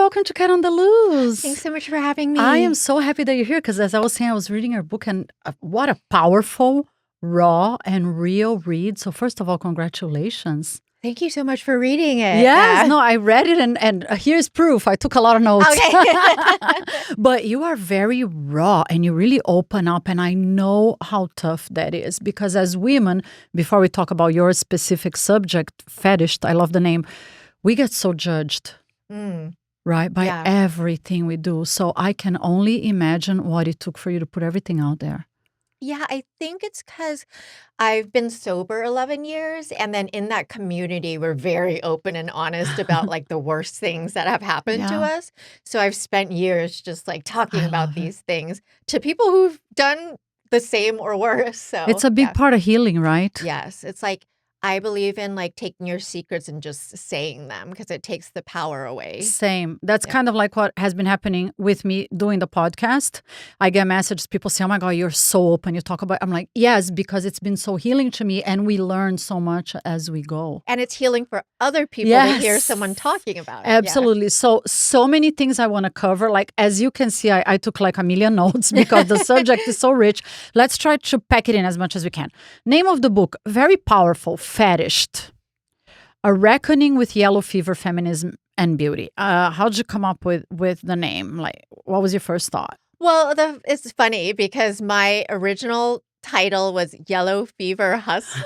welcome to Cat on the Loose. Thanks so much for having me. I am so happy that you're here because as I was saying, I was reading your book and what a powerful, raw, and real read. So first of all, congratulations. Thank you so much for reading it. Yes, no, I read it and here's proof. I took a lot of notes. Okay. But you are very raw and you really open up and I know how tough that is because as women, before we talk about your specific subject, fetished, I love the name, we get so judged. Right? By everything we do. So I can only imagine what it took for you to put everything out there. Yeah, I think it's because I've been sober 11 years. And then in that community, we're very open and honest about like the worst things that have happened to us. So I've spent years just like talking about these things to people who've done the same or worse. So it's a big part of healing, right? Yes. It's like, I believe in like taking your secrets and just saying them because it takes the power away. Same. That's kind of like what has been happening with me doing the podcast. I get messages, people say, oh my God, you're so open. You talk about, I'm like, yes, because it's been so healing to me and we learn so much as we go. And it's healing for other people to hear someone talking about it. Absolutely. Yeah. So many things I want to cover. Like, as you can see, I took like a million notes because the subject is so rich. Let's try to pack it in as much as we can. Name of the book, very powerful. Fetished, A Reckoning with Yellow Fever, Feminism, and Beauty. How'd you come up with the name? Like, what was your first thought? Well, it's funny because my original title was Yellow Fever Hustler.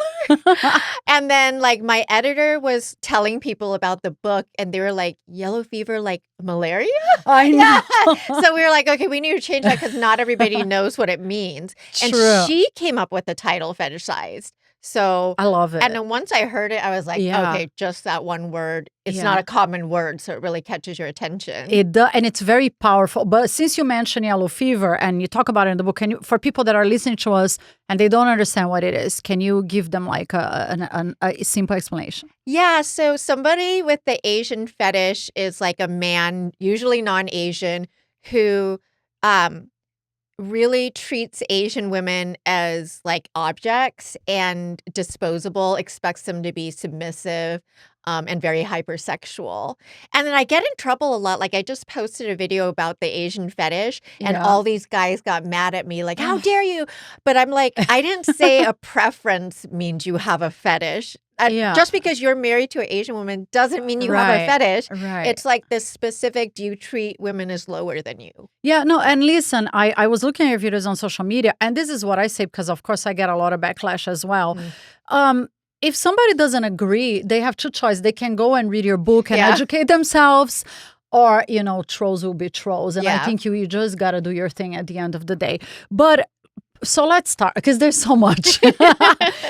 And then like my editor was telling people about the book and they were like, yellow fever, like malaria? I know. Yeah. So we were like, okay, we need to change that because not everybody knows what it means. True. And she came up with the title Fetishized. So I love it. And then once I heard it, I was like, okay, just that one word. It's not a common word, so it really catches your attention. It does, and it's very powerful. But since you mentioned yellow fever and you talk about it in the book, can you, for people that are listening to us and they don't understand what it is, can you give them like a simple explanation? Yeah, so somebody with the Asian fetish is like a man, usually non-Asian, who really treats Asian women as like objects and disposable, expects them to be submissive and very hypersexual. And then I get in trouble a lot. Like I just posted a video about the Asian fetish and all these guys got mad at me like, how dare you? But I'm like, I didn't say a preference means you have a fetish. Just because you're married to an Asian woman doesn't mean you have a fetish. Right. It's like this specific, do you treat women as lower than you? Yeah, no, and listen, I was looking at your videos on social media, and this is what I say because, of course, I get a lot of backlash as well. If somebody doesn't agree, they have two choices. They can go and read your book and educate themselves, or, you know, trolls will be trolls. And I think you just got to do your thing at the end of the day. But so let's start, because there's so much.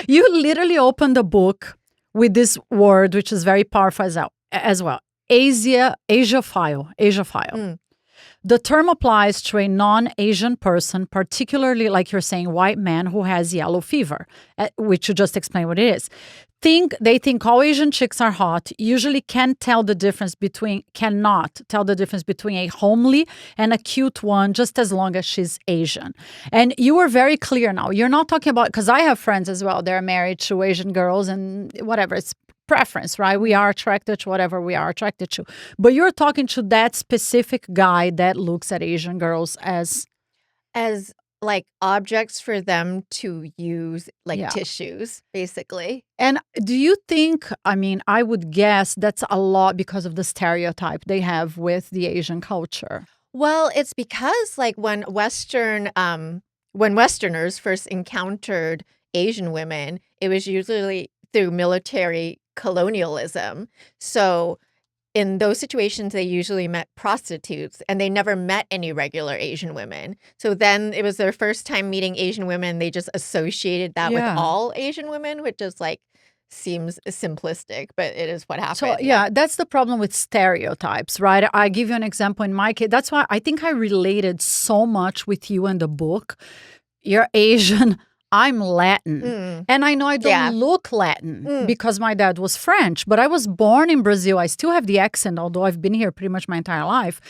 You literally opened the book with this word, which is very powerful as well. 𝐬𝐮𝐫𝐞. The term applies to a non-Asian person, particularly, like you're saying, white man who has yellow fever, which you just explained what it is. They think all Asian chicks are hot, usually cannot tell the difference between a homely and a cute one, just as long as she's Asian. And you were very clear now. You're not talking about, because I have friends as well, they're married to Asian girls and whatever, it's preference, right? We are attracted to whatever we are attracted to. But you're talking to that specific guy that looks at Asian girls as like objects for them to use, like tissues, basically. And do you think, I mean, I would guess that's a lot because of the stereotype they have with the Asian culture. Well, it's because like when Westerners first encountered Asian women, it was usually through military colonialism. So in those situations, they usually met prostitutes and they never met any regular Asian women. So then it was their first time meeting Asian women. They just associated that with all Asian women, which is like seems simplistic, but it is what happened. So, that's the problem with stereotypes, right? I give you an example in my case. That's why I think I related so much with you in the book. You're Asian. I'm Latin. And I know I don't look Latin because my dad was French, but I was born in Brazil. I still have the accent, although I've been here pretty much my entire life.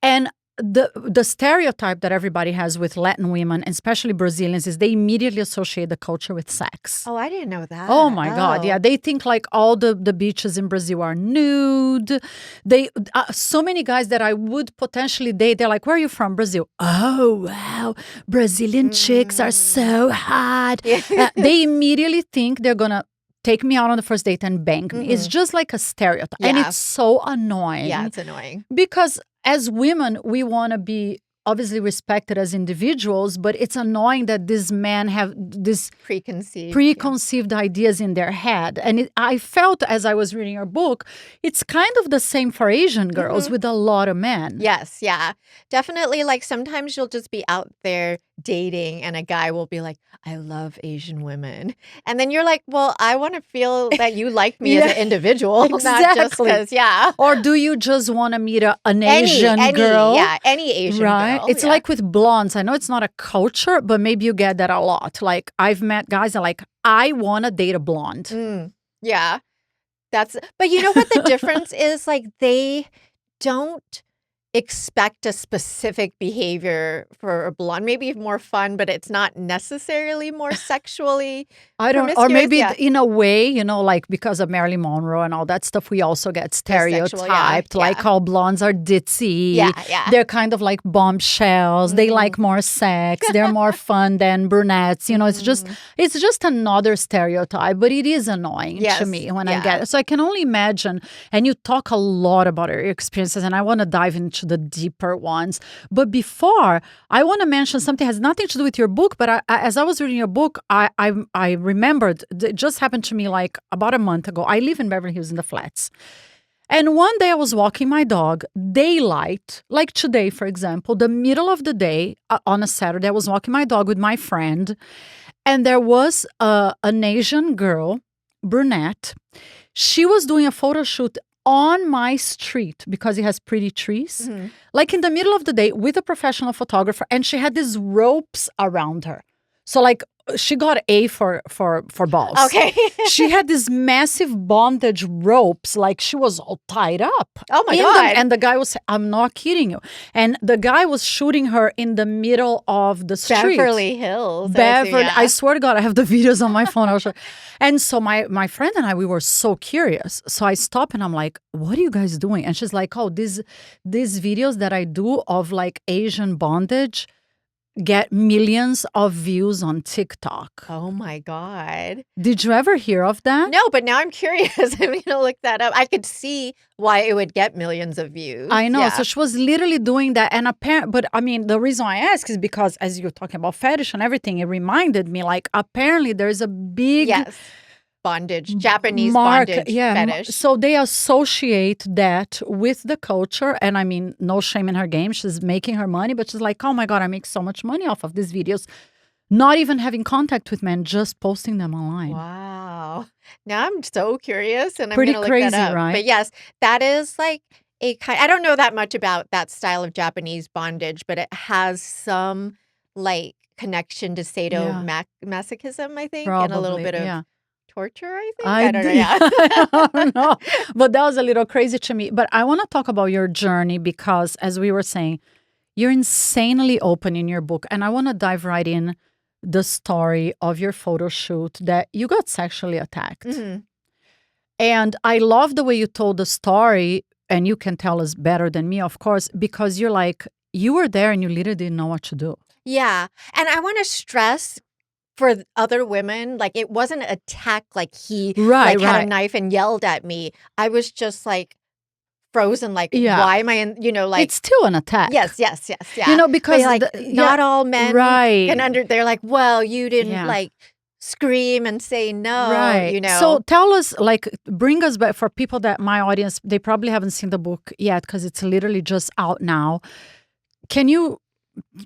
And the stereotype that everybody has with Latin women, and especially Brazilians, is they immediately associate the culture with sex. Oh, I didn't know that. Oh my God. Yeah. They think like all the beaches in Brazil are nude. They, so many guys that I would potentially date, they're like, where are you from? Brazil. Oh, wow. Brazilian chicks are so hot. Yeah. They immediately think they're going to take me out on the first date and bang me. It's just like a stereotype. And Yeah. it's so annoying. Yeah, it's annoying. Because as women, we want to be obviously respected as individuals, but it's annoying that these men have this preconceived ideas in their head. And I felt as I was reading your book, it's kind of the same for Asian girls with a lot of men. Yes, yeah. Definitely, like, sometimes you'll just be out there dating and a guy will be like, I love Asian women. And then you're like, well, I want to feel that you like me as an individual, not just because, Or do you just want to meet an Asian girl? Yeah, any Asian girl. It's like with blondes. I know it's not a culture, but maybe you get that a lot. Like, I've met guys that are like, I want to date a blonde. Yeah. But you know what the difference is? Like, they don't expect a specific behavior for a blonde. Maybe more fun, but it's not necessarily more sexually or maybe in a way, you know, like because of Marilyn Monroe and all that stuff, we also get stereotyped, like all blondes are ditzy. They're kind of like bombshells. They like more sex. They're more fun than brunettes. You know, it's just another stereotype, but it is annoying to me when I get it. So I can only imagine, and you talk a lot about your experiences, and I want to dive into the deeper ones. But before, I want to mention something that has nothing to do with your book, but as I was reading your book, I remembered, it just happened to me like about a month ago. I live in Beverly Hills in the flats. And one day I was walking my dog, daylight, like today, for example, the middle of the day on a Saturday, I was walking my dog with my friend, and there was an Asian girl, brunette. She was doing a photo shoot on my street because it has pretty trees, like in the middle of the day with a professional photographer, and she had these ropes around her. So like she got A for balls. Okay. She had these massive bondage ropes, like she was all tied up. Oh my God. And the guy was, I'm not kidding you. And the guy was shooting her in the middle of the street. Beverly Hills. I swear to God, I have the videos on my phone. I'll show. And so my friend and I, we were so curious. So I stopped and I'm like, what are you guys doing? And she's like, oh, these videos that I do of like Asian bondage get millions of views on TikTok. Oh my God. Did you ever hear of that? No, but now I'm curious. I'm going to look that up. I could see why it would get millions of views. I know. So she was literally doing that. And but I mean, the reason I ask is because as you're talking about fetish and everything, it reminded me like apparently there's a big bondage, Japanese bondage fetish. So they associate that with the culture. And I mean, no shame in her game. She's making her money, but she's like, oh my God, I make so much money off of these videos. Not even having contact with men, just posting them online. Wow. Now I'm so curious and I'm pretty going to look crazy, that up. Right? But yes, that is like a kind, I don't know that much about that style of Japanese bondage, but it has some like connection to sadomasochism, I think, Probably, and a little bit of torture, I think. I don't know. I don't know. But that was a little crazy to me. But I want to talk about your journey because, as we were saying, you're insanely open in your book. And I want to dive right in the story of your photo shoot that you got sexually attacked. And I love the way you told the story, and you can tell us better than me, of course, because you're like, you were there and you literally didn't know what to do. Yeah. And I want to stress for other women, like it wasn't an attack like he had a knife and yelled at me. I was just like frozen, like, why am I in, you know, like. It's still an attack. Yes. You know, because like not all men can they're like, well, you didn't like scream and say no, you know. So tell us, like, bring us back for people that my audience, they probably haven't seen the book yet because it's literally just out now. Can you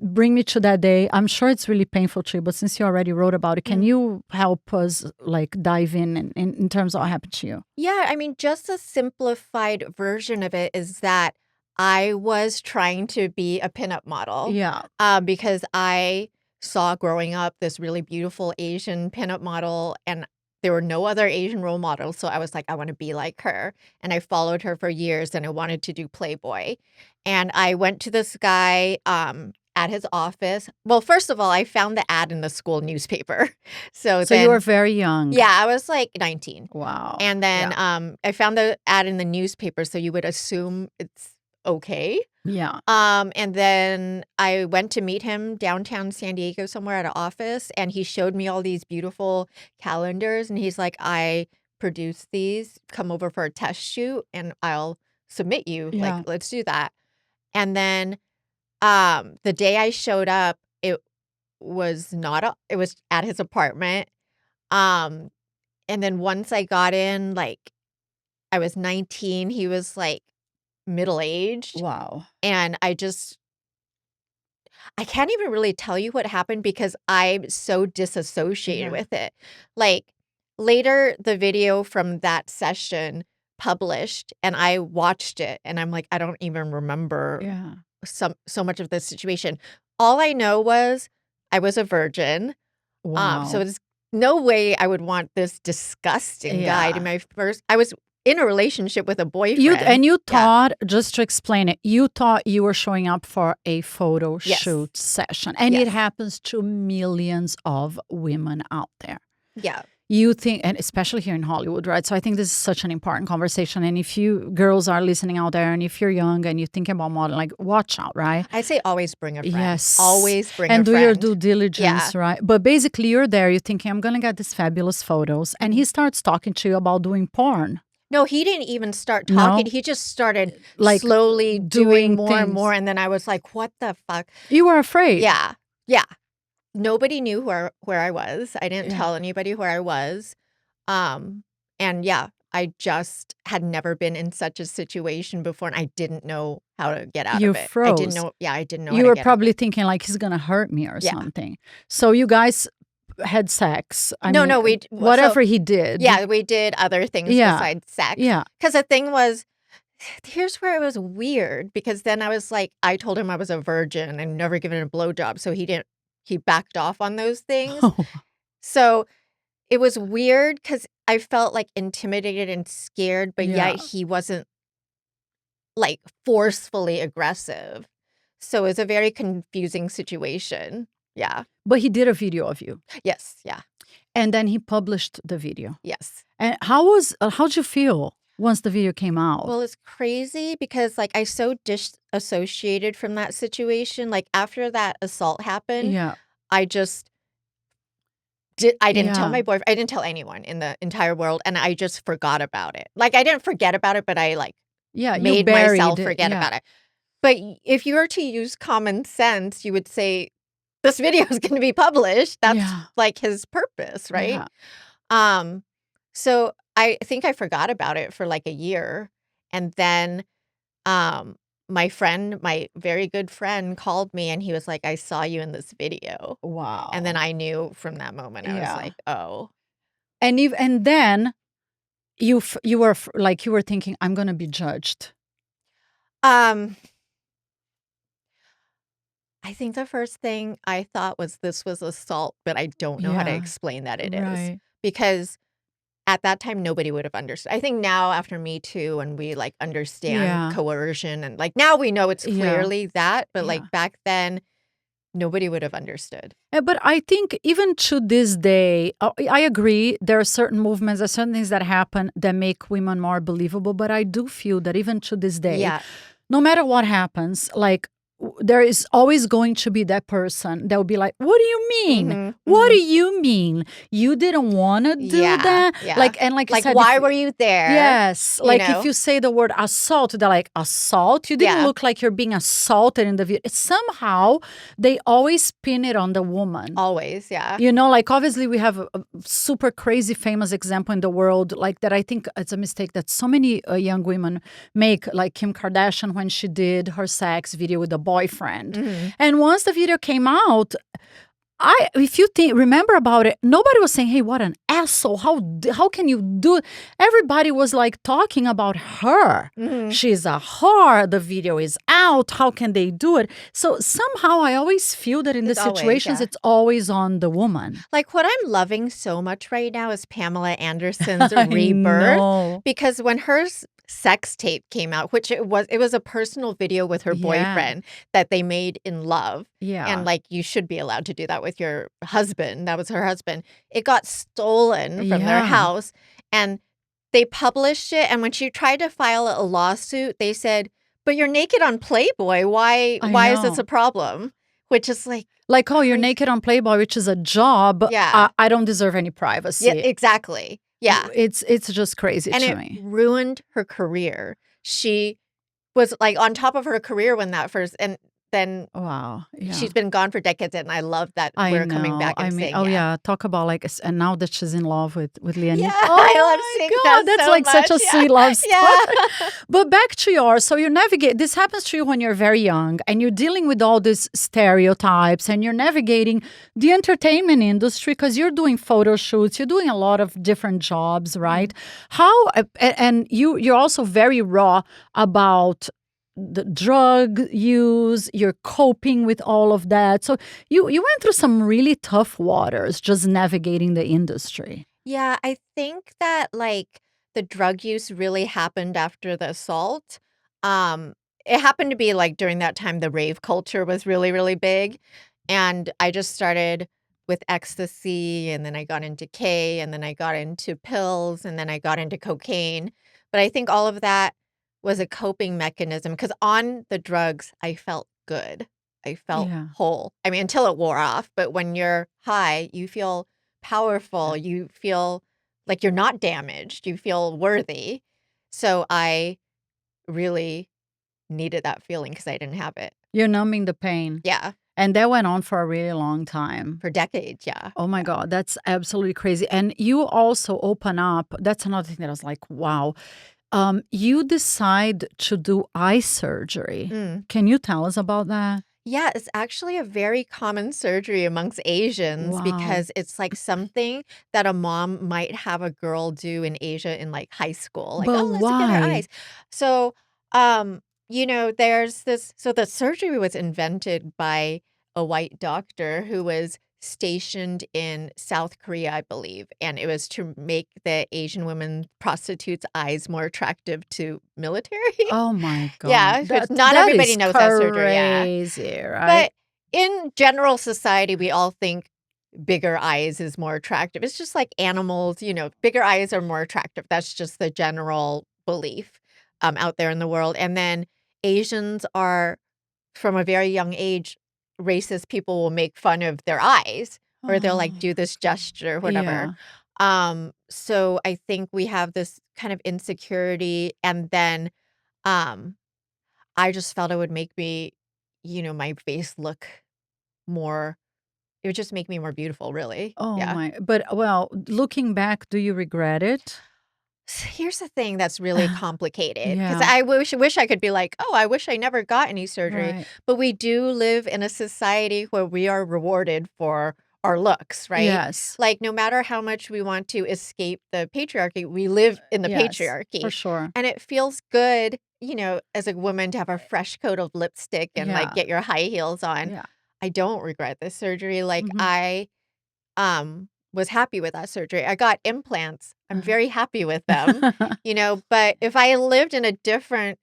bring me to that day? I'm sure it's really painful to you, but since you already wrote about it, can you help us like dive in terms of what happened to you? Yeah, I mean, just a simplified version of it is that I was trying to be a pinup model. Yeah. Because I saw growing up this really beautiful Asian pinup model, and there were no other Asian role models. So I was like, I want to be like her. And I followed her for years and I wanted to do Playboy. And I went to this guy at his office. Well, first of all, I found the ad in the school newspaper. So you were very young. Yeah, I was like 19. Wow. And then I found the ad in the newspaper. So you would assume it's okay. Yeah. And then I went to meet him downtown San Diego somewhere at an office, and he showed me all these beautiful calendars, and he's like, I produced these, come over for a test shoot, and I'll submit you. Yeah. Like, let's do that. And then the day I showed up, it was at his apartment. And then once I got in, like, I was 19, he was like middle-aged. Wow. And I can't even really tell you what happened because I'm so disassociated with it. Like, later, the video from that session published, and I watched it, and I'm like, I don't even remember so much of the situation. All I know was I was a virgin. Wow. So there's no way I would want this disgusting guy to my first. I was in a relationship with a boyfriend. You thought, just to explain it, you thought you were showing up for a photo shoot session. And it happens to millions of women out there. Yeah. You think, and especially here in Hollywood, right? So I think this is such an important conversation. And if you girls are listening out there, and if you're young and you're thinking about modeling, like, watch out, right? I say always bring a friend. Yes. Always bring a friend. friend. And do your due diligence, right? But basically, you're there, you're thinking, I'm going to get these fabulous photos. And he starts talking to you about doing porn. No, he didn't even start talking. No? He just started Like, slowly doing more things. and more. And then I was like, what the fuck? You were afraid. Yeah. Yeah. Nobody knew where I was. I didn't tell anybody where I was. And I just had never been in such a situation before, and I didn't know how to get out of it. Froze. I didn't know. Yeah, I didn't know. You were probably thinking like he's gonna hurt me or something. So you guys had sex. I mean, whatever he did. Yeah, we did other things besides sex. Yeah, because the thing was, here's where it was weird. Because then I was like, I told him I was a virgin and never given a blowjob, so he didn't. He backed off on those things. So it was weird because I felt like intimidated and scared, but yet he wasn't like forcefully aggressive. So it was a very confusing situation. Yeah. But he did a video of you. Yes. Yeah. And then he published the video. Yes. And how'd you feel once the video came out? Well, it's crazy because like I so disassociated from that situation. Like after that assault happened, I didn't tell my boyfriend. I didn't tell anyone in the entire world, and I just forgot about it. Like I didn't forget about it, but I like made myself forget about it. But if you were to use common sense, you would say this video is going to be published. That's like his purpose, right? So I think I forgot about it for like a year, and then my very good friend called me and he was like, I saw you in this video. Wow. And then I knew from that moment, I was like, oh. And then you were thinking, I'm going to be judged. I think the first thing I thought was this was assault, but I don't know how to explain that it is. Because at that time, nobody would have understood. I think now after Me Too, and we like understand coercion, and like now we know it's clearly that, but like back then, nobody would have understood. But I think even to this day, I agree, there are certain movements, there are certain things that happen that make women more believable. But I do feel that even to this day, no matter what happens, like there is always going to be that person that will be like, what do you mean? What do you mean? You didn't want to do that? Like, and like you said, why were you there? Yes. Like if you say the word assault, they're like, assault? You didn't look like you're being assaulted in the video. Somehow they always pin it on the woman. Always, yeah. You know, like obviously we have a super crazy famous example in the world, like that I think it's a mistake that so many young women make, like Kim Kardashian when she did her sex video with a boyfriend. And once the video came out, if you remember about it, nobody was saying, "Hey, what an asshole! How can you do it?" Everybody was like talking about her. She's a whore. The video is out. How can they do it? So somehow I always feel that in these situations, it's always on the woman. Like what I'm loving so much right now is Pamela Anderson's rebirth, because when her sex tape came out, which it was a personal video with her boyfriend that they made in love. And like, you should be allowed to do that with your husband. That was her husband. It got stolen from their house and they published it. And when she tried to file a lawsuit, they said, "But you're naked on Playboy. Why is this a problem?" Which is like, oh, you're naked on Playboy, which is a job. I don't deserve any privacy. Yeah, exactly. Yeah. It's just crazy to me. And it ruined her career. She was like on top of her career when that first, and then she's been gone for decades, and I love that we're coming back and saying, talk about like, and now that she's in love with Leonid. Yeah, I love seeing that. That's so like much. such a sweet love story. But back to yours, so you navigate. This happens to you when you're very young, and you're dealing with all these stereotypes, and you're navigating the entertainment industry because you're doing photo shoots, you're doing a lot of different jobs, right? How and you're also very raw about the drug use, you're coping with all of that. So you went through some really tough waters just navigating the industry. Yeah, I think that like the drug use really happened after the assault. It happened to be like during that time the rave culture was really, really big. And I just started with ecstasy, and then I got into K, and then I got into pills, and then I got into cocaine. But I think all of that was a coping mechanism because on the drugs, I felt good. I felt whole. I mean, until it wore off. But when you're high, you feel powerful. You feel like you're not damaged. You feel worthy. So I really needed that feeling because I didn't have it. You're numbing the pain. Yeah. And that went on for a really long time. For decades, yeah. Oh my God, that's absolutely crazy. And you also open up. That's another thing that I was like, wow. You decide to do eye surgery. Can you tell us about that? Yeah, it's actually a very common surgery amongst Asians because it's like something that a mom might have a girl do in Asia in like high school. Like, But let's get her eyes. So, there's this. So the surgery was invented by a white doctor who was stationed in South Korea, I believe. And it was to make the Asian women prostitutes' eyes more attractive to military. Oh my God. Yeah, not everybody knows that surgery. Crazy, right? But in general society, we all think bigger eyes is more attractive. It's just like animals, bigger eyes are more attractive. That's just the general belief out there in the world. And then Asians are, from a very young age, racist people will make fun of their eyes, or they'll like do this gesture, whatever. So I think we have this kind of insecurity, and then I just felt it would make me, my face look more, it would just make me more beautiful, really. Oh my, but well, looking back, do you regret it? Here's the thing that's really complicated, because I wish I could be like, oh, I wish I never got any surgery. Right. But we do live in a society where we are rewarded for our looks, right? Yes. Like, no matter how much we want to escape the patriarchy, we live in the patriarchy. For sure. And it feels good, as a woman to have a fresh coat of lipstick and like get your high heels on. Yeah. I don't regret this surgery. Like, I was happy with that surgery. I got implants. I'm very happy with them, but if I lived in a different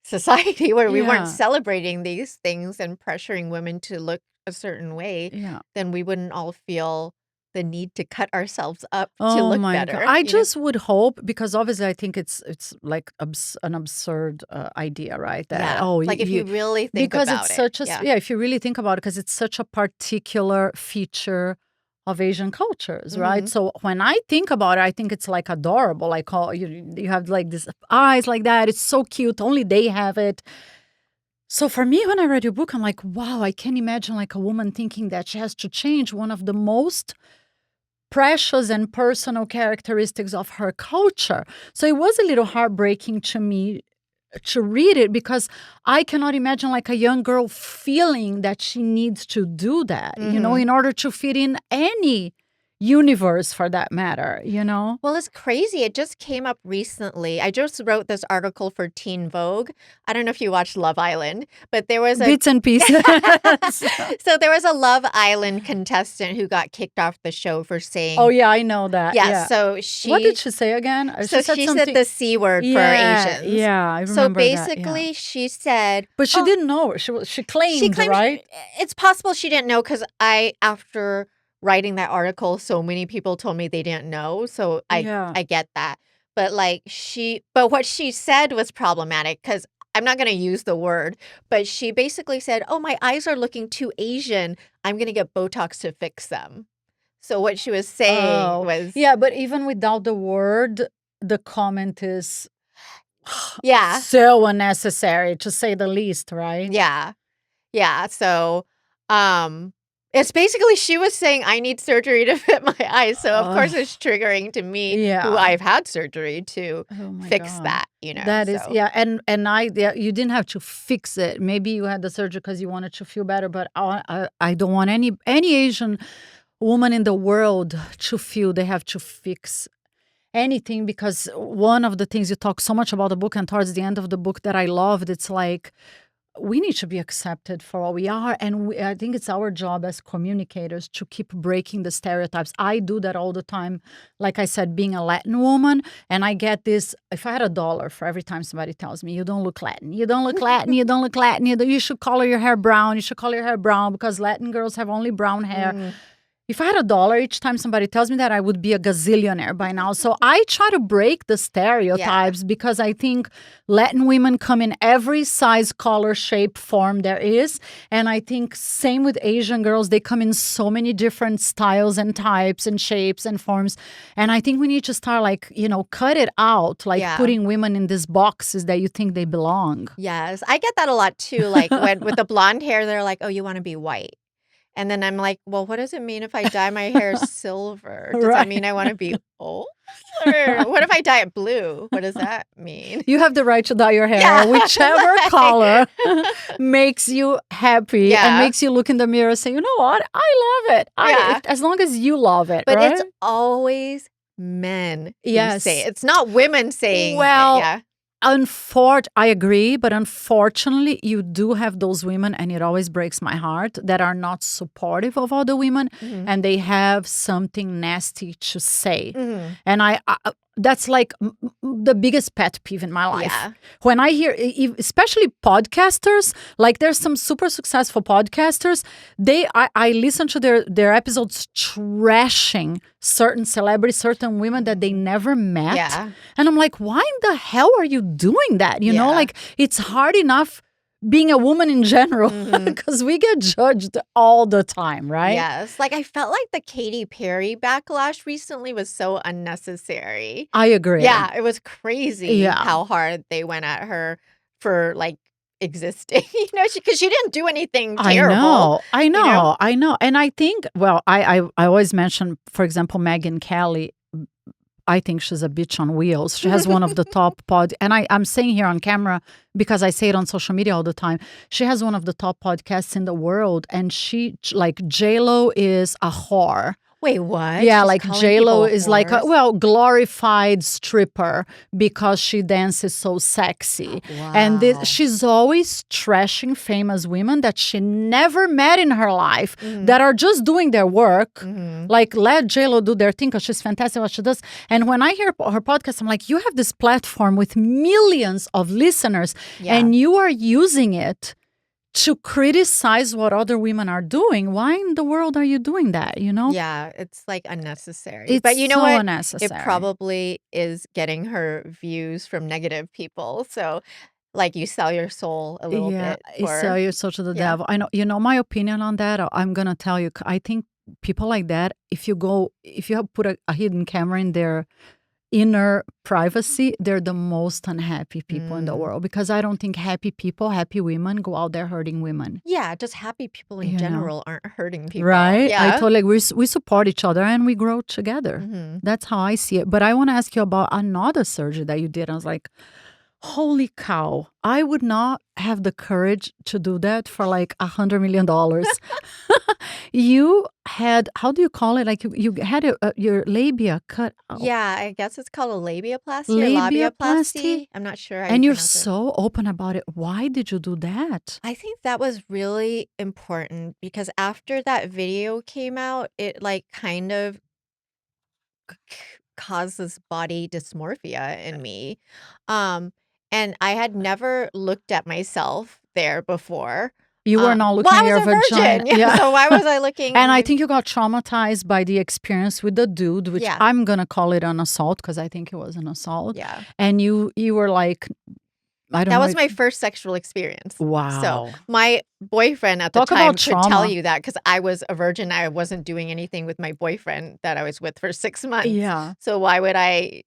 society where we weren't celebrating these things and pressuring women to look a certain way, then we wouldn't all feel the need to cut ourselves up to look better. God. I just would hope, because obviously I think it's like an absurd idea, right? That, like if you really think about it. Because it's such a, if you really think about it, because it's such a particular feature of Asian cultures, right? So when I think about it, I think it's like adorable. Like, oh, you have like these eyes like that. It's so cute. Only they have it. So for me, when I read your book, I'm like, wow, I can't imagine like a woman thinking that she has to change one of the most precious and personal characteristics of her culture. So it was a little heartbreaking to me to read it because I cannot imagine like a young girl feeling that she needs to do that, in order to fit in any universe for that matter, Well, it's crazy. It just came up recently. I just wrote this article for Teen Vogue. I don't know if you watched Love Island, but there was a Bits and pieces. so there was a Love Island contestant who got kicked off the show for saying, Oh yeah, I know that. yeah. So she, What did she say again? so she said the C word for Asians. Yeah, I remember So that, basically, yeah. she said, But she didn't know. She claimed, right? It's possible she didn't know because after writing that article, so many people told me they didn't know. So I get that. But what she said was problematic because I'm not going to use the word, but she basically said, oh, my eyes are looking too Asian. I'm going to get Botox to fix them. So what she was saying was... Yeah, but even without the word, the comment is yeah, so unnecessary, to say the least, right? Yeah. Yeah. So it's basically she was saying I need surgery to fit my eyes. So of course it's triggering to me who I've had surgery to fix that, That is, and you didn't have to fix it. Maybe you had the surgery because you wanted to feel better, but I don't want any Asian woman in the world to feel they have to fix anything, because one of the things you talk so much about the book and towards the end of the book that I loved, it's like, we need to be accepted for what we are. And I think it's our job as communicators to keep breaking the stereotypes. I do that all the time. Like I said, being a Latin woman, and I get this, if I had $1 for every time somebody tells me, you don't look Latin, you don't look Latin, you don't look Latin, you should color your hair brown, you should color your hair brown because Latin girls have only brown hair. If I had $1 each time somebody tells me that, I would be a gazillionaire by now. So I try to break the stereotypes because I think Latin women come in every size, color, shape, form there is. And I think same with Asian girls. They come in so many different styles and types and shapes and forms. And I think we need to start cut it out, putting women in these boxes that you think they belong. Yes, I get that a lot too. Like with the blonde hair, they're like, oh, you want to be white. And then I'm like, well, what does it mean if I dye my hair silver? Does that mean I want to be old? Or what if I dye it blue? What does that mean? You have the right to dye your hair whichever color makes you happy and makes you look in the mirror and say, you know what? I love it. As long as you love it, but right? it's always men who say it. It's not women saying it. I agree, but unfortunately, you do have those women, and it always breaks my heart, that are not supportive of other women, and they have something nasty to say. And I that's like the biggest pet peeve in my life. When I hear, especially podcasters, like there's some super successful podcasters, I listen to their episodes trashing certain celebrities, certain women that they never met. And I'm like, why in the hell are you doing that? Like it's hard enough being a woman in general, because we get judged all the time, right? Yes. Like I felt like the Katy Perry backlash recently was so unnecessary. I agree. Yeah, it was crazy how hard they went at her for existing, because she didn't do anything terrible. I know. And I think, I always mention, for example, Megyn Kelly. I think she's a bitch on wheels. She has one of the top and I'm saying here on camera because I say it on social media all the time. She has one of the top podcasts in the world, and she, 𝐬𝐿O is a whore. Wait, what? Yeah, She's 𝐬𝐿O is like a glorified stripper because she dances so sexy. Wow. And she's always trashing famous women that she never met in her life that are just doing their work. Like, let 𝐬𝐿O do their thing because she's fantastic what she does. And when I hear her podcast, I'm like, you have this platform with millions of listeners and you are using it to criticize what other women are doing. Why in the world are you doing that, Yeah, it's unnecessary. It's but you know so what? unnecessary. It probably is getting her views from negative people. So you sell your soul a little bit. You sell your soul to the devil. I know, my opinion on that, I'm going to tell you, I think people like that, if you have put a hidden camera in their inner privacy, they're the most unhappy people in the world, because I don't think happy women go out there hurting women. Yeah, just happy people in general aren't hurting people. Right? Yeah. I totally agree. We support each other and we grow together. That's how I see it. But I want to ask you about another surgery that you did. I was like, Holy cow. I would not have the courage to do that for like $100 million. You had, how do you call it? Like you had your labia cut out. Yeah, I guess it's called a labiaplasty or Labiaplasty? labiaplasty. I'm not sure how you And you're pronounce it. so open about it. Why did you do that? I think that was really important because after that video came out, it like kind of causes body dysmorphia in me. Um, and I had never looked at myself there before. You were not Well, looking I at your was a vagina. virgin. Yeah. So why was I looking at And I my think you got traumatized by the experience with the dude, which Yeah. I'm gonna call it an assault because I think it was an assault. Yeah. And you were like, I don't That know. was my first sexual experience. So Wow. my boyfriend at the Talk time about could tell trauma. you that because I was a virgin. I wasn't doing anything with my boyfriend that I was with for 6 months. Yeah. So why would I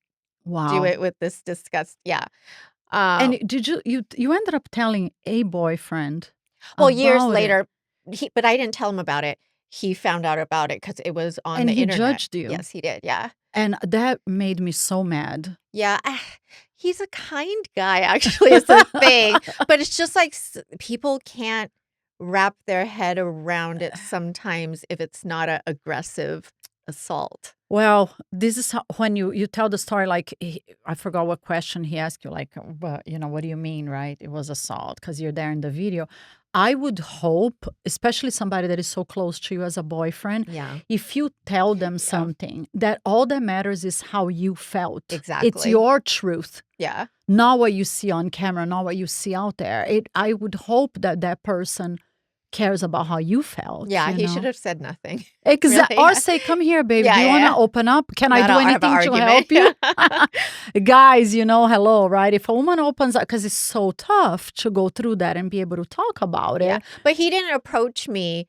do Wow. it with this disgust? Yeah. And did you ended up telling a boyfriend Well, years about it, later, but I didn't tell him about it. He found out about it because it was on and the he internet. judged you. Yes, he did. Yeah. And that made me so mad. Yeah. He's a kind guy, actually, is the thing. But it's just like people can't wrap their head around it sometimes if it's not an aggressive assault. Well, this is how, when you tell the story, like, I forgot what question he asked you, like, what do you mean, right? It was assault because you're there in the video. I would hope, especially somebody that is so close to you as a boyfriend, Yeah. if you tell them something, that all that matters is how you felt. It's Exactly. your truth, Yeah. not what you see on camera, not what you see out there. I would hope that that person cares about how you felt. Yeah. you He know? should have said nothing. Exactly. Really. Or say, come here, babe. Yeah, Do you yeah, want to yeah. open up? Can I Not do have an anything to help argument. you? Guys, hello, right? If a woman opens up, because it's so tough to go through that and be able to talk about Yeah. it. But he didn't approach me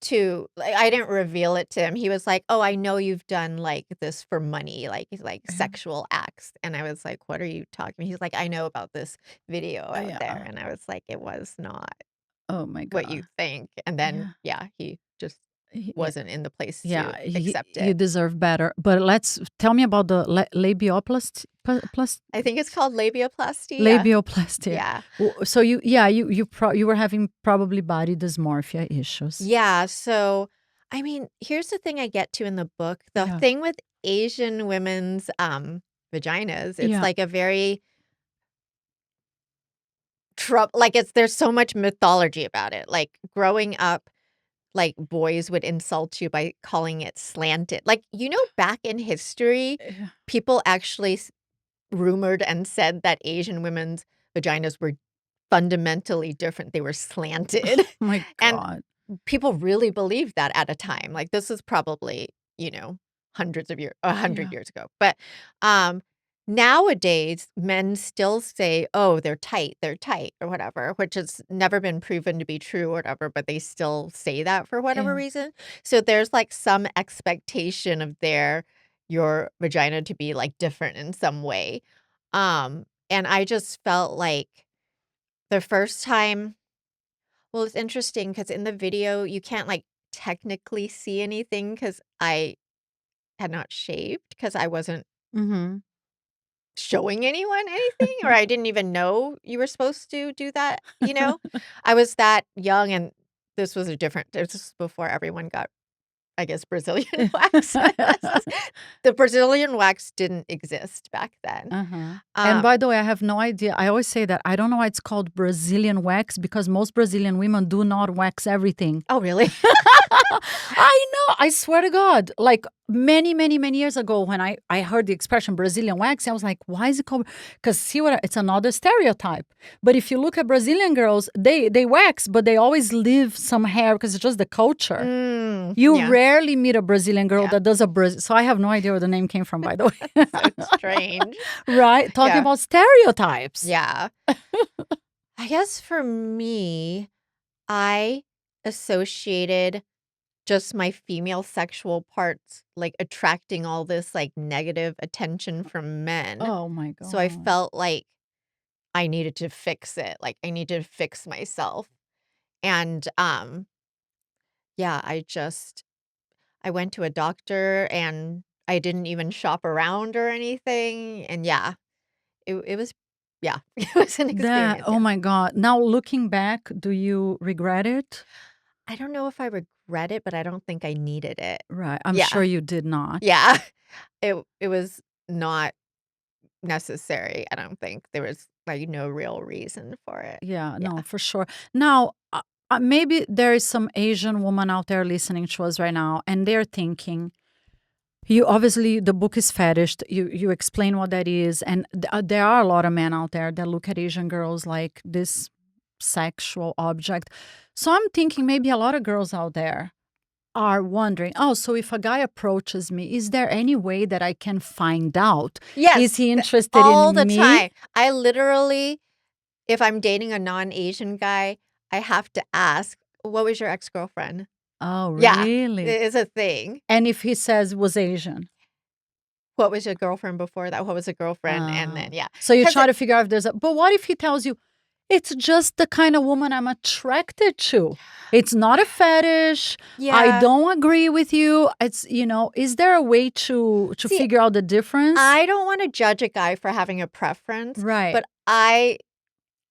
to like I didn't reveal it to him. He was like, "Oh, I know you've done like this for money, like sexual acts." And I was like, "What are you talking?" He's like, "I know about this video out Yeah. there." And I was like, "It was not Oh my what you God. think." And then he just Yeah. wasn't in the place Yeah, to accept you it. deserve better. But tell me about the labioplasty. I think it's called labiaplasty. Yeah. Labioplasty. Yeah. So you were having probably body dysmorphia issues. Yeah. So, I mean, here's the thing I get to in the book. The Yeah. thing with Asian women's vaginas, it's Yeah. like a very there's so much mythology about it. Like growing up, like boys would insult you by calling it slanted. Like, back in history, Yeah. people actually rumored and said that Asian women's vaginas were fundamentally different. They were slanted. Oh my And God. people really believed that at a time. Like this is probably, hundreds of years, 100 Yeah. years ago. But nowadays, men still say, "Oh, they're tight, or whatever," which has never been proven to be true or whatever, but they still say that for whatever Yeah. reason. So there's like some expectation of your vagina to be like different in some way. And I just felt like the first time, well, it's interesting because in the video, you can't like technically see anything because I had not shaved because I wasn't Mm-hmm. showing anyone anything, or I didn't even know you were supposed to do that, I was that young and this was before everyone got, I guess, Brazilian wax. The Brazilian wax didn't exist back then. Uh-huh. And by the way, I have no idea. I always say that I don't know why it's called Brazilian wax because most Brazilian women do not wax everything. Oh, really? I know. I swear to God. Like many, many, many years ago when I heard the expression Brazilian wax, I was like, why is it called? Because it's another stereotype. But if you look at Brazilian girls, they wax, but they always leave some hair because it's just the culture. You Yeah. rarely meet a Brazilian girl Yeah. that does so I have no idea where the name came from, by the way. So strange. Right? Talking Yeah. about stereotypes. Yeah. I guess for me, I associated just my female sexual parts like attracting all this like negative attention from men. Oh my God. So I felt like I needed to fix it. Like I needed to fix myself. And yeah, I went to a doctor and I didn't even shop around or anything. And yeah, it was yeah, it was an experience. Oh my God. Now looking back, do you regret it? I don't know if I regret it, but I don't think I needed it. Right. I'm Yeah. sure you did not. Yeah. It was not necessary. I don't think there was like no real reason for it. Yeah, Yeah. no, for sure. Now, maybe there is some Asian woman out there listening to us right now, and they're thinking, you obviously the book is fetished. You explain what that is, and there are a lot of men out there that look at Asian girls like this sexual object. So I'm thinking maybe a lot of girls out there are wondering, oh, so if a guy approaches me, is there any way that I can find out? Yes. Is he interested all in the me? time. I literally, if I'm dating a non-Asian guy, I have to ask, what was your ex-girlfriend? Oh, Yeah, really? it is a thing. And if he says was Asian? What was your girlfriend before that? What was a girlfriend? And then, yeah. So you 'Cause try to figure out if there's a, but what if he tells you, it's just the kind of woman I'm attracted to. It's not a fetish. Yeah. I don't agree with you. It's, is there a way to See, figure out the difference? I don't want to judge a guy for having a preference. Right. But I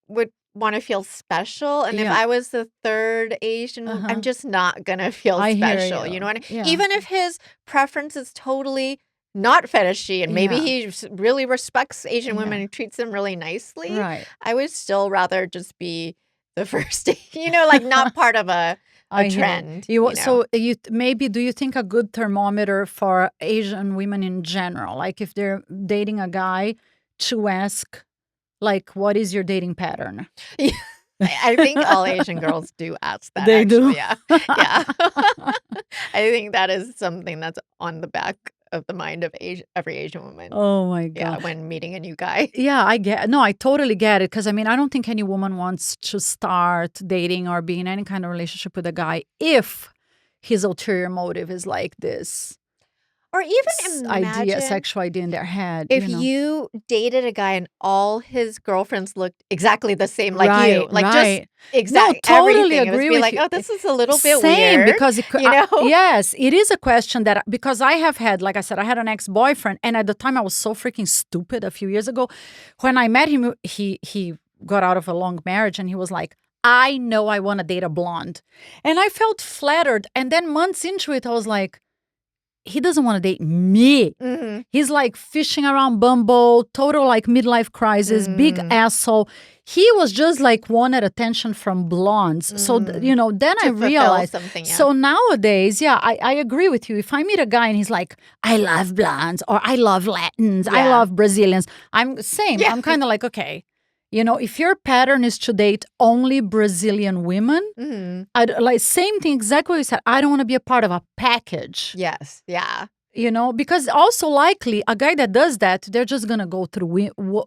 would want to feel special. And if Yeah. I was the third Asian woman, I'm just not going to feel I hear special. you. You know what I mean? Yeah. Even if his preference is totally not fetishy and maybe Yeah. he really respects Asian women Yeah. and treats them really nicely, Right. I would still rather just be the first, like not part of a I hear trend. So maybe do you think a good thermometer for Asian women in general, like if they're dating a guy, to ask, like, what is your dating pattern? Yeah. I think all Asian girls do ask that. They do? Yeah. Yeah. I think that is something that's on the back of the mind of every Asian woman. Oh my God. Yeah, when meeting a new guy. Yeah, I totally get it. Because I don't think any woman wants to start dating or be in any kind of relationship with a guy if his ulterior motive is like this Or even imagine sexual idea in their head. if you dated a guy and all his girlfriends looked exactly the same like you. Right, Like right. just exactly totally everything. It agree would be with like, you. oh, this is a little bit Same, weird. because yes, it is a question that, because I have had, like I said, I had an ex-boyfriend, and at the time I was so freaking stupid a few years ago. When I met him, he got out of a long marriage, and he was like, I know I want to date a blonde. And I felt flattered. And then months into it, I was like, he doesn't want to date me. Mhm. He's like fishing around Bumble, total like midlife crisis, big asshole. He was just like wanted attention from blondes. So, then I To fulfill realized. something, yeah. So nowadays, I agree with you. If I meet a guy and he's like, I love blondes, or I love Latins, I Yeah. love Brazilians, I'm same. Yeah. I'm kind of like, okay. If your pattern is to date only Brazilian women, Mhm. like same thing, exactly what you said. I don't want to be a part of a package. Yes. Yeah. Because also likely a guy that does that, they're just going to go through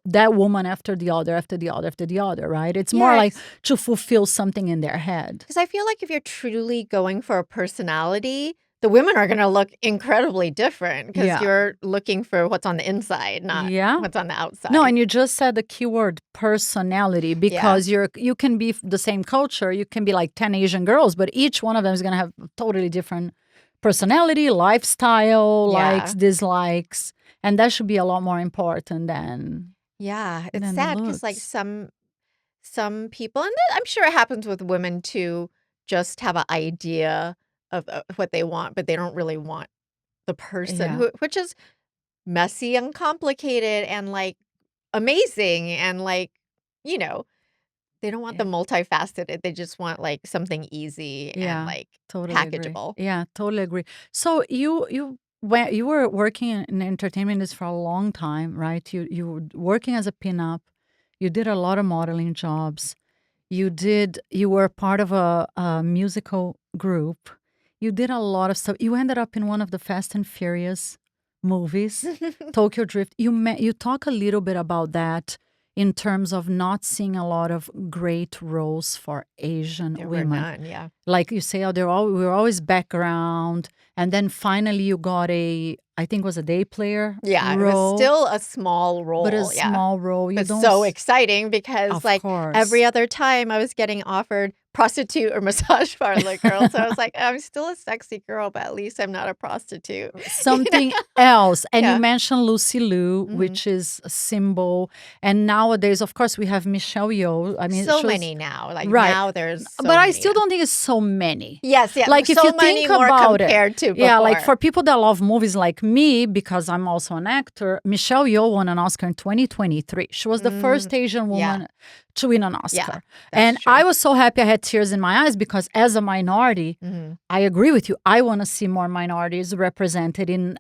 that woman after the other, after the other, after the other, right? It's more like to fulfill something in their head. Because I feel like if you're truly going for a personality, the women are going to look incredibly different because Yeah. you're looking for what's on the inside, not what's on the outside. No, and you just said the keyword personality, because you can be the same culture. You can be like 10 Asian girls, but each one of them is going to have totally different personality, lifestyle, likes, dislikes. And that should be a lot more important than Yeah, it's than sad because like looks. some people, and I'm sure it happens with women too, just have an idea of what they want, but they don't really want the person, Yeah. which is messy and complicated and like amazing and like, they don't want the multifaceted. They just want like something easy and like Totally agree. packageable. Yeah, totally agree. So when you were working in the entertainment industry for a long time, right? You were working as a pinup. You did a lot of modeling jobs. You were part of a musical group. You did a lot of stuff. You ended up in one of the Fast and Furious movies, Tokyo Drift. You talk a little bit about that in terms of not seeing a lot of great roles for Asian There were women. none, yeah. Like you say, we were always background, and then finally you got I think it was a day player Yeah, it role, was still a small role. but a yeah. small role. You But don't so exciting because Of like course. every other time I was getting offered prostitute or massage parlor girl. So I was like, I'm still a sexy girl, but at least I'm not a prostitute. Something else. And Yeah. you mentioned Lucy Liu, Mhm. which is a symbol. And nowadays, of course, we have Michelle Yeoh. I mean, So she was- many now. Like Right. now there's so but I many, still yeah. don't think it's so many. Yes, yeah. Like, if so you many think more about it, compared to before. yeah, like for people that love movies like me, because I'm also an actor, Michelle Yeoh won an Oscar in 2023. She was the first Asian woman to win an Oscar. And true. I was so happy I had tears in my eyes because as a minority, I agree with you. I want to see more minorities represented in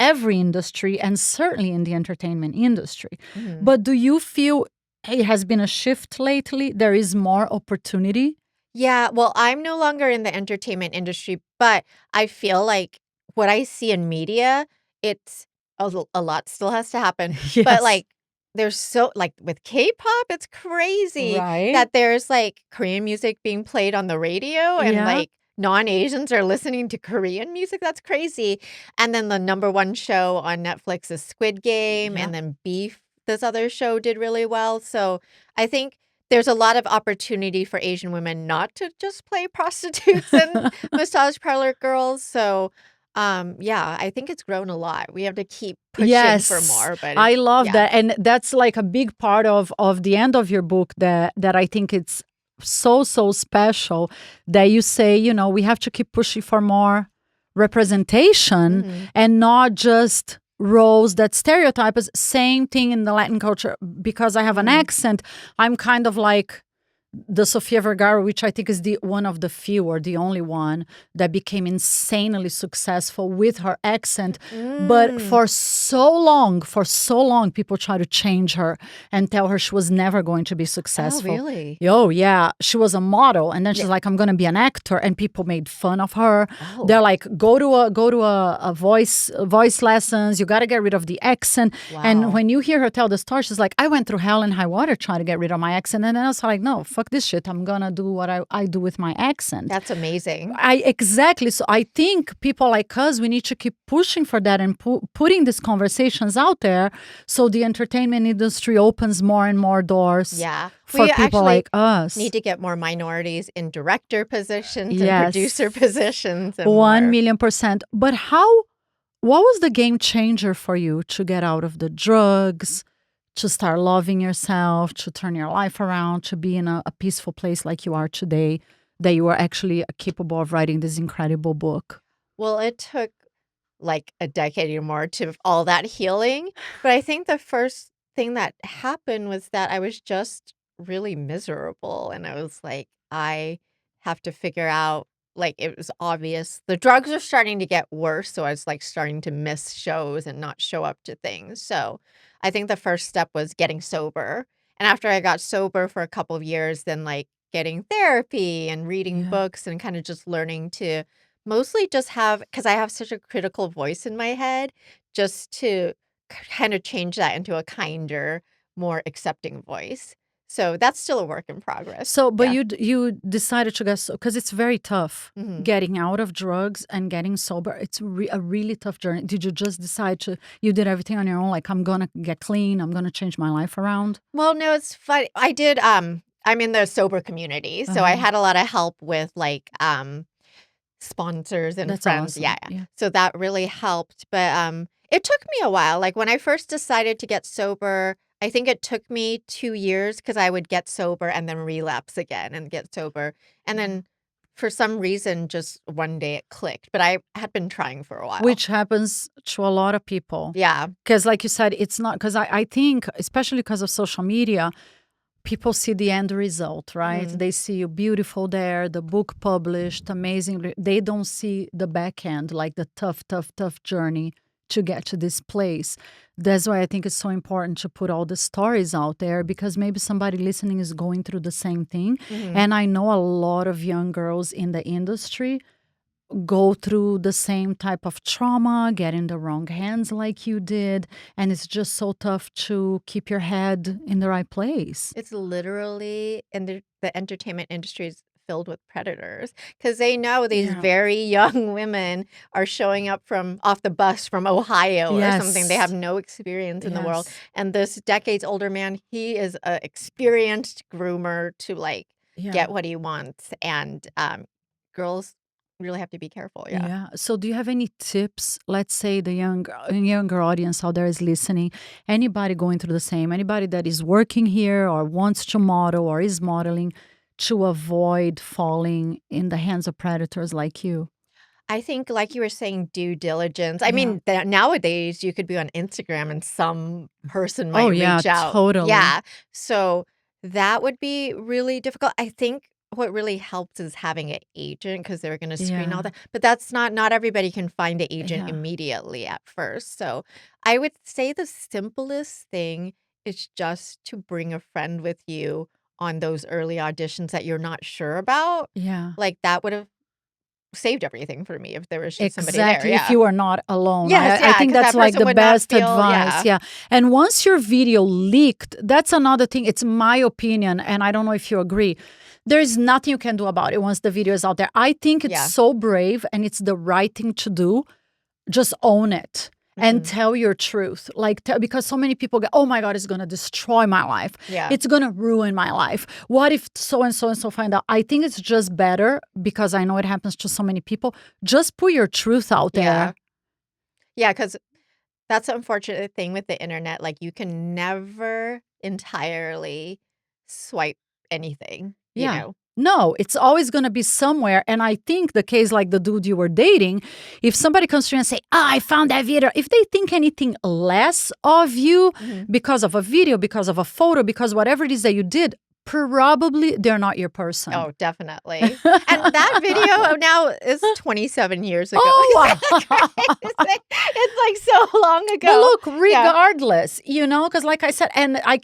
every industry and certainly in the entertainment industry. But do you feel it has been a shift lately? There is more opportunity? Yeah, well, I'm no longer in the entertainment industry, but I feel like what I see in media, it's a lot still has to happen. Yes. But like there's so like with K-pop, it's crazy Right. that there's like Korean music being played on the radio and Yeah. like non-Asians are listening to Korean music. That's crazy. And then the #1 show on Netflix is Squid Game, Yeah. and then Beef, this other show, did really well. So I think there's a lot of opportunity for Asian women not to just play prostitutes and massage parlor girls. So yeah, I think it's grown a lot. We have to keep pushing for more. But I love yeah. that. And that's like a big part of the end of your book that I think it's so special that you say, you know, we have to keep pushing for more representation and not just roles that stereotype us. Same thing in the Latin culture. Because I have an accent, I'm kind of like the Sofia Vergara, which I think is the one of the few or the only one that became insanely successful with her accent. But for so long, people try to change her and tell her she was never going to be successful. Oh, really? Oh, yeah. She was a model, and then she's like, I'm going to be an actor, and people made fun of her. Oh. They're like, go to a voice lessons. You got to get rid of the accent. Wow. And when you hear her tell the story, she's like, I went through hell and high water trying to get rid of my accent. And then I was like, no, fuck this shit. I'm gonna do what I do with my accent. That's amazing. Exactly. So I think people like us, we need to keep pushing for that and putting these conversations out there so the entertainment industry opens more and more doors. Yeah. For We people actually like us. need to get more minorities in director positions Yes. and producer positions. And 1,000,000%. But what was the game changer for you to get out of the drugs, to start loving yourself, to turn your life around, to be in a peaceful place like you are today, that you are actually capable of writing this incredible book? Well, it took like a decade or more to all that healing. But I think the first thing that happened was that I was just really miserable. And I was like, I have to figure out, like, it was obvious. The drugs are starting to get worse. So I was like starting to miss shows and not show up to things. So I think the first step was getting sober. And after I got sober for a couple of years, then like getting therapy and reading books and kind of just learning to mostly just have, because I have such a critical voice in my head, just to kind of change that into a kinder, more accepting voice. So that's still a work in progress. So, but Yeah. you decided to get because it's very tough getting out of drugs and getting sober. It's a really tough journey. Did you just decide you did everything on your own? Like, I'm gonna get clean. I'm gonna change my life around. Well, no, it's funny. I did. I'm in the sober community, so I had a lot of help with like sponsors and That's friends. awesome. Yeah. Yeah. So that really helped. But it took me a while. Like when I first decided to get sober, I think it took me 2 years because I would get sober and then relapse again and get sober. And then for some reason, just one day it clicked. But I had been trying for a while. Which happens to a lot of people. Yeah. Because like you said, it's not, because I think, especially because of social media, people see the end result, right? They see you beautiful there, the book published, amazing. They don't see the back end, like the tough journey to get to this place. That's why I think it's so important to put all the stories out there, because maybe somebody listening is going through the same thing. And I know a lot of young girls in the industry go through the same type of trauma, get in the wrong hands like you did. And it's just so tough to keep your head in the right place. It's literally, and the entertainment industry is filled with predators because they know these very young women are showing up from off the bus from Ohio or something. They have no experience in the world. And this decades older man, he is an experienced groomer to like get what he wants. And girls really have to be careful. Yeah. Yeah. So do you have any tips? Let's say the younger audience out there is listening. Anybody going through the same, anybody that is working here or wants to model or is modeling, to avoid falling in the hands of predators like you? I think, like you were saying, due diligence. I mean, nowadays you could be on Instagram and some person might reach out. Totally. Yeah. So that would be really difficult. I think what really helps is having an agent because they're going to screen all that. But that's not everybody can find an agent immediately at first. So I would say the simplest thing is just to bring a friend with you on those early auditions that you're not sure about. Yeah. Like that would have saved everything for me if there was just somebody there. If you are not alone. Yes, I think 'cause that's that like person the would not best feel- advice. Yeah. And once your video leaked, that's another thing. It's my opinion, and I don't know if you agree. There is nothing you can do about it once the video is out there. I think it's so brave and it's the right thing to do. Just own it. And tell your truth. Like, because so many people go, oh my God, it's going to destroy my life. Yeah. It's going to ruin my life. What if so and so and so find out? I think it's just better, because I know it happens to so many people. Just put your truth out there. Yeah, because that's the unfortunate thing with the internet. Like, you can never entirely swipe anything, you know? No, it's always going to be somewhere. And I think the case like the dude you were dating, if somebody comes to you and say, I found that video, if they think anything less of you because of a video, because of a photo, because whatever it is that you did, probably they're not your person. Oh, definitely. And that video now is 27 years ago. Oh, wow. It's like so long ago. But look, regardless, you know, because like I said, and I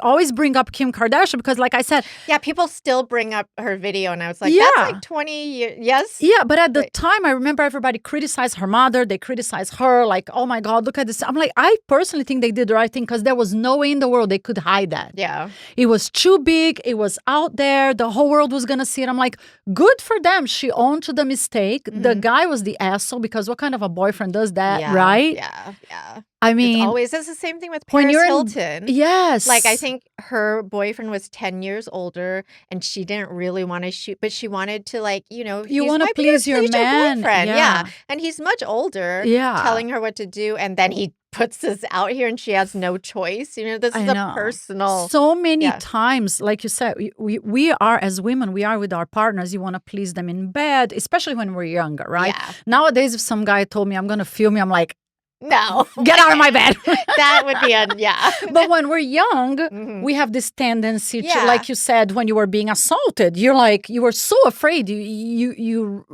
always bring up Kim Kardashian because like I said. Yeah, people still bring up her video and I was like, that's like 20 years. Yes. Yeah, but at the time, I remember everybody criticized her mother. They criticized her like, oh my God, look at this. I'm like, I personally think they did the right thing because there was no way in the world they could hide that. Yeah. It was too big. It was out there. The whole world was going to see it. I'm like, good for them. She owned to the mistake. The guy was the asshole because what kind of a boyfriend does that, right? Yeah. I mean, it's the same thing with Paris Hilton. Yes. Like, I think her boyfriend was 10 years older and she didn't really want to shoot, but she wanted to, like, you know, you want to please your man. Boyfriend. Yeah. And he's much older. Yeah. Telling her what to do. And then he puts this out here and she has no choice. You know, this is a personal. So many times, like you said, we are, as women, we are with our partners. You want to please them in bed, especially when we're younger, right? Yeah. Nowadays, if some guy told me I'm going to film you, I'm like, no. Get out of my bed. That would be But when we're young, we have this tendency to, like you said, when you were being assaulted, you're like, you were so afraid, you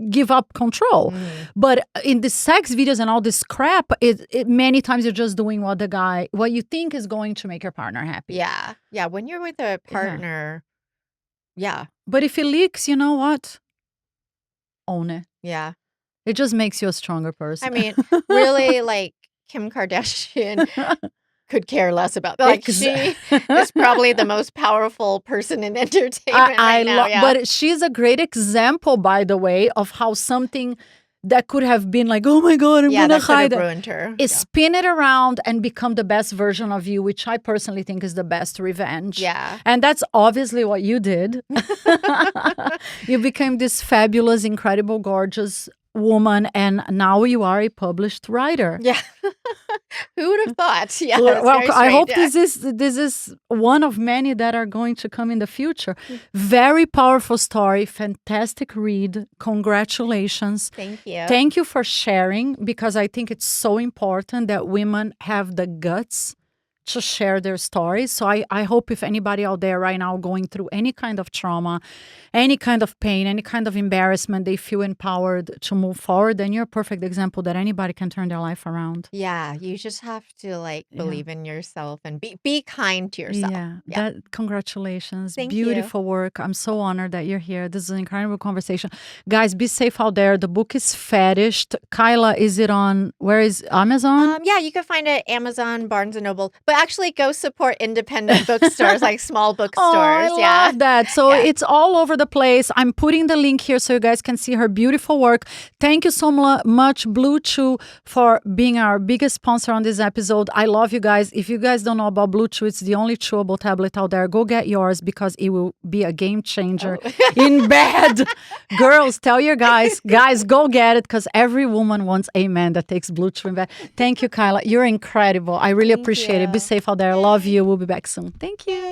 give up control. But in the sex videos and all this crap, it many times you're just doing what you think is going to make your partner happy. Yeah. Yeah. When you're with a partner, But if it leaks, you know what? Own it. Yeah. It just makes you a stronger person. I mean, really, like, Kim Kardashian could care less about that. Like, she is probably the most powerful person in entertainment right now. But she's a great example, by the way, of how something that could have been like, oh my God, I'm going to hide it. Ruined her. Is spin it around and become the best version of you, which I personally think is the best revenge. Yeah. And that's obviously what you did. You became this fabulous, incredible, gorgeous woman, and now you are a published writer. Yeah. Who would have thought? Yeah. Well, I hope this is one of many that are going to come in the future. Very powerful story, fantastic read. Congratulations. Thank you. Thank you for sharing, because I think it's so important that women have the guts to share their stories. So I hope if anybody out there right now going through any kind of trauma, any kind of pain, any kind of embarrassment, they feel empowered to move forward, then you're a perfect example that anybody can turn their life around. Yeah, you just have to believe in yourself and be kind to yourself. Yeah. Congratulations. Thank Beautiful work. I'm so honored that you're here. This is an incredible conversation. Guys, be safe out there. The book is Fetished. Kaila, is it on, where is Amazon? Yeah, you can find it at Amazon, Barnes & Noble. But actually go support independent bookstores, like small bookstores. Oh, I love that. So it's all over the place. I'm putting the link here so you guys can see her beautiful work. Thank you so much, Blue Chew, for being our biggest sponsor on this episode. I love you guys. If you guys don't know about Blue Chew, it's the only chewable tablet out there. Go get yours because it will be a game changer in bed. Girls, tell your guys, go get it because every woman wants a man that takes Blue Chew in bed. Thank you, Kaila. You're incredible. I really appreciate it. Be safe out there. I love you. We'll be back soon. Thank you.